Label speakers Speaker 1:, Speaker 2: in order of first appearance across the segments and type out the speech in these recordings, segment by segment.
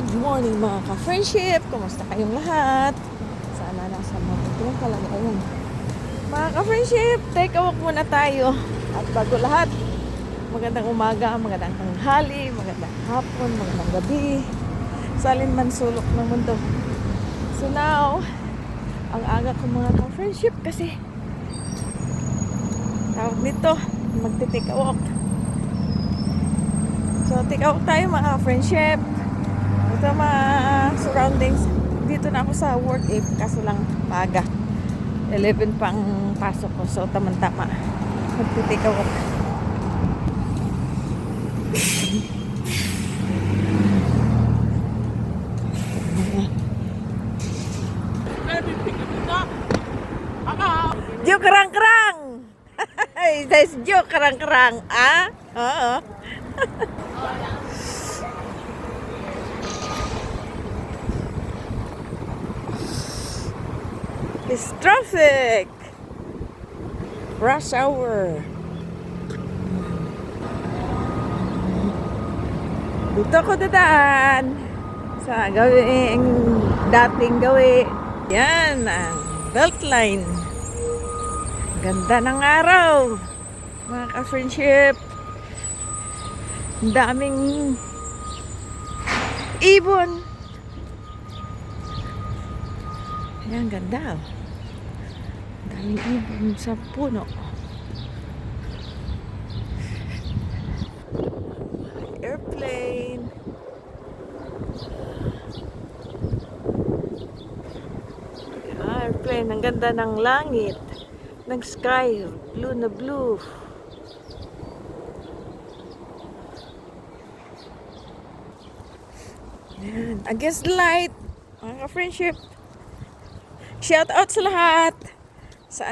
Speaker 1: Good morning mga ka-friendship! Kumusta kayong lahat? Sana nasa mabuting kalagayan. Mga ka-friendship, take a walk muna tayo. At bago lahat, magandang umaga, magandang tanghali, magandang hapon, magandang gabi. Sa alinman sulok ng mundo. So now, ang aga ko mga ka-friendship kasi tawag nito, magte-take a walk. So take a walk tayo mga ka-friendship. Ito mga surroundings. Dito na ako sa work kaso lang maaga. 11 pang pasok ko. So tamang-tama. Magte-take a walk. Jo kerang-kerang. That's Jo kerang-kerang. Ah? Oo. It's traffic. Rush hour. Dito ako dadaan sa dating gawi. Yan ang Beltline. Ganda ng araw. Mga ka-friendship. Ang daming ibon. Ayan, ganda. Daming ibon sa puno. Airplane. Airplane. Ang ganda ng langit. Ng sky. Blue na blue. Ayan. Against the light. Mga ka-friendship. Shout out sa lahat. Sa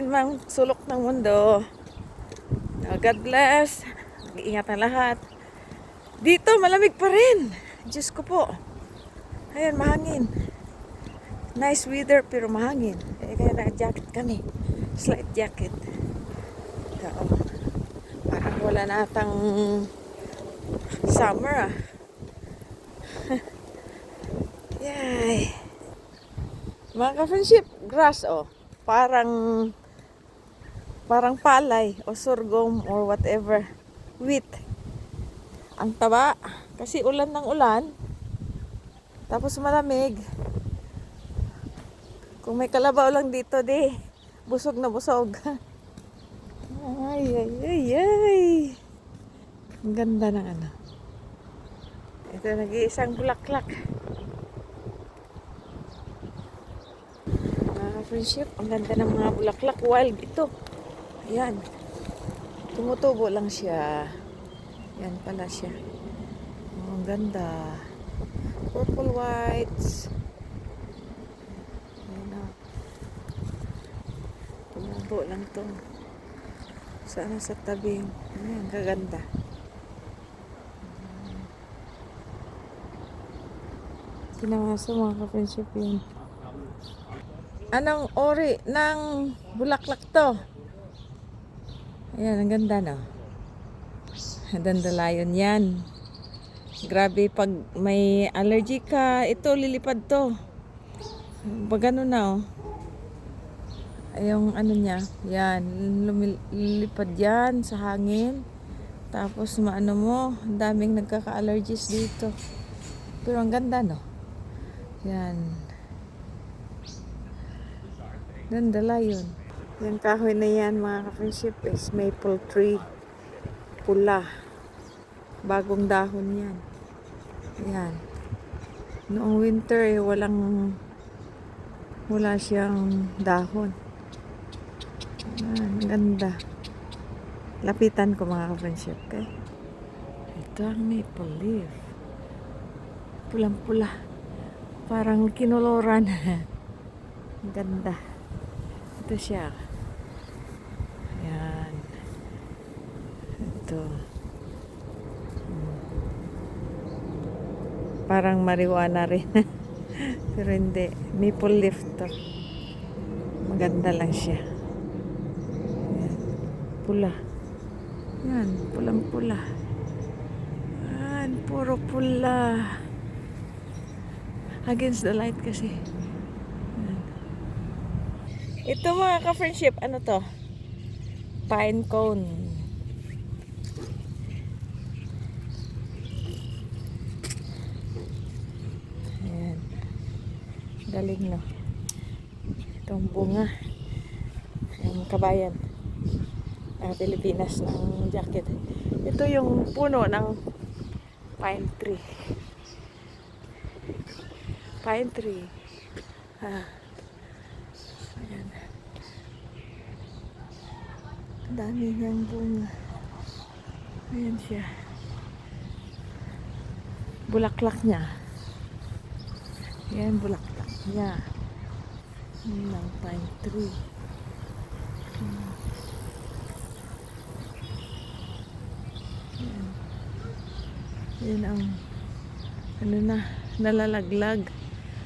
Speaker 1: mang sulok ng mundo. God bless. Mag-iingat ang lahat. Dito malamig pa rin. Diyos ko po. Ayan, mahangin. Nice weather pero mahangin. Kaya naka-jacket kami. Slight jacket. Oo. Parang wala natang summer ah. Yay. Mga ka-friendship, grass oh. Parang palay o sorghum or whatever. Wheat. Ang taba. Kasi ulan ng ulan. Tapos malamig. Kung may kalabaw lang dito, busog na busog. Ay, ay, ay, ay. Ang ganda ng ano. Ito, nag-iisang bulaklak. Friendship, ang ganda ng mga bulaklak. Wild ito. Ayan. Tumutubo lang siya. Yan pala siya. Oh, ang ganda. Purple whites. Ayan na. Tumubo lang to. Sana sa tabi. Ayan, kaganda. Pinamasa mga ka-friendship yun. Anong ori ng bulaklak to? Ayan, ang ganda no. Dandelion yan. Grabe pag may allergy ka, ito lilipad to. Pag ano na oh. Yung ano niya, yan, lilipad yan sa hangin. Tapos maano mo, ang daming nagkaka-allergies dito. Pero ang ganda no. Yan. Dandelion. Yung kahoy na yan mga ka-friendship is maple tree. Pula. Bagong dahon yan. Yan. Noong winter wala siyang dahon. Yan, ganda. Lapitan ko mga ka-friendship. Okay? Ito ang maple leaf. Pulang-pula. Parang kinoloran. Ganda. Ito siya. Ayan. Ito. Parang marijuana rin. Pero hindi. Maple leaf to. Maganda lang siya. Ayan. Pula. Ayan. Pulang-pula. Ayan. Puro pula. Against the light kasi. Ayan. Ito mga ka-friendship, ano to? Pine cone. Ayan. Galing, no? Itong bunga. Ang kabayan. Pilipinas ng jacket. Ito yung puno ng pine tree. Pine tree. Ayan. Ang dami niyang bunga. Ayan siya. Bulaklak niya. Ayan, bulaklak niya. Ayan ang pine tree. Ayan. Ayan ang ano na, nalalaglag.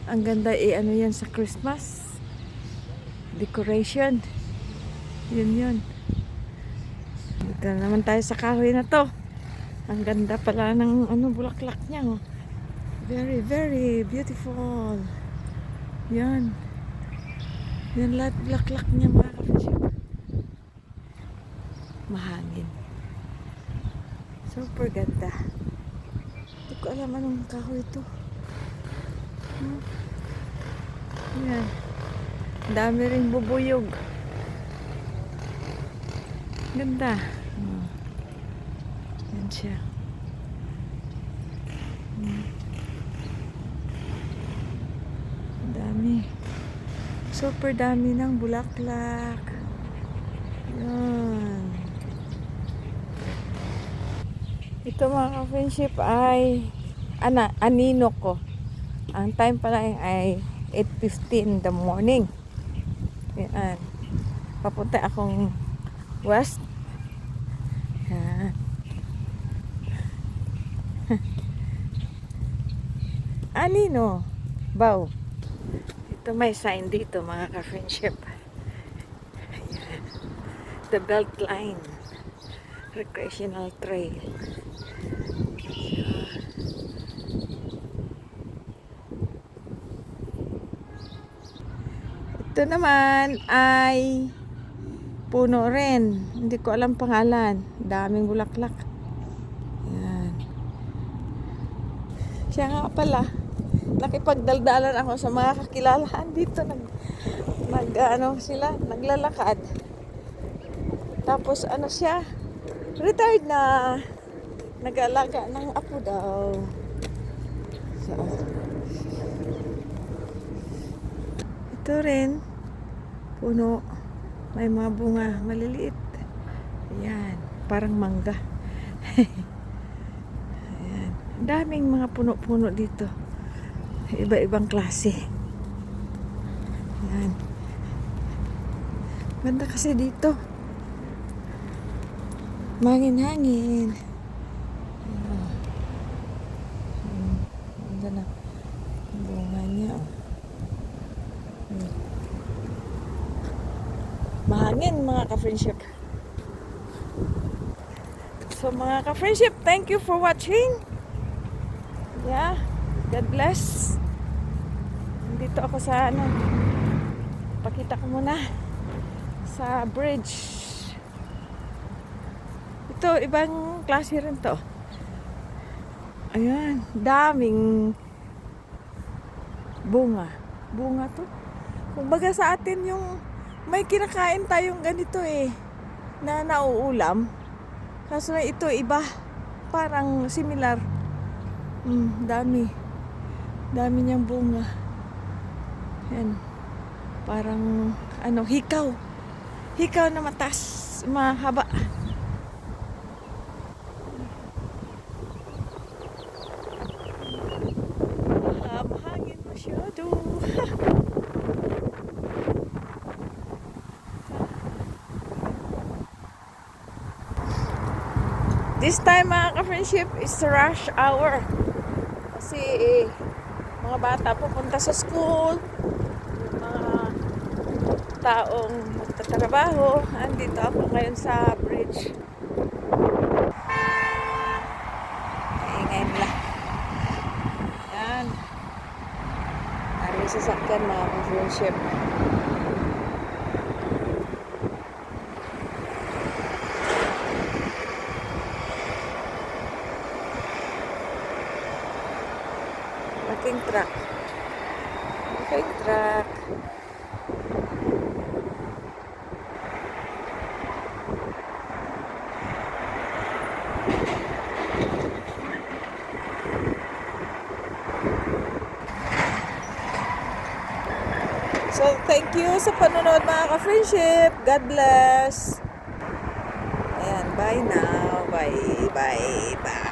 Speaker 1: Ang ganda ano yan sa Christmas. Decoration. Yun. Dito naman tayo sa kahoy na to. Ang ganda pala ng bulaklak niya. Oh. Very, very beautiful. Yan. Yan lahat bulaklak niya mga ka-friendship. Mahangin. Super ganda. Hindi ko alam anong kahoy ito. Yan. Dami rin bubuyog. Ganda. Yan siya. Dami. Super dami ng bulaklak. Yan. Ito mga ka-friendship ay anino ko. Ang time pala ay 8:15 in the morning. Yan. Papunta akong west. Yan. Anino. Bow. Ito may sign dito mga ka-friendship. Ayan. The Beltline Recreational Trail. Ito naman ay puno rin. Hindi ko alam pangalan. Daming bulaklak. Yan. Siya nga pala. Nakipagdaldalan ako sa mga kakilalaan dito. Sila, naglalakad. Tapos siya, retired na. Nag-aalaga ng apo daw. So, ito rin, puno. May mga bunga, maliliit. Ayan, parang mangga. Ayan. Daming mga puno-puno dito. Iba-ibang klase. Ayan. Ganda kasi dito. Mangin-hangin. Ganda na. Bunga niya. Mahangin mga ka-friendship. So mga ka-friendship, thank you for watching. Yeah. God bless. Dito ako sa pakita ko muna sa bridge. Ito, ibang klase rin to. Ayan, daming bunga. Bunga to. Kumbaga sa atin yung may kinakain tayong ganito na nauulam. Kaso na ito iba. Parang similar. Dami. Dami niyang bunga. Yan. Parang hikaw. Hikaw na matas, mahaba. Mahangin masyado. This time mga ka-friendship is rush hour. Kasi mga bata pupunta sa school, mga taong magtatrabaho. Andito ako ngayon sa bridge. Ingay nila. Yan. daming sasakyan mga ka-friendship. Laking truck. Laking truck. So, thank you sa panonood mga ka-friendship. God bless. Ayan, bye now. Bye, bye, bye.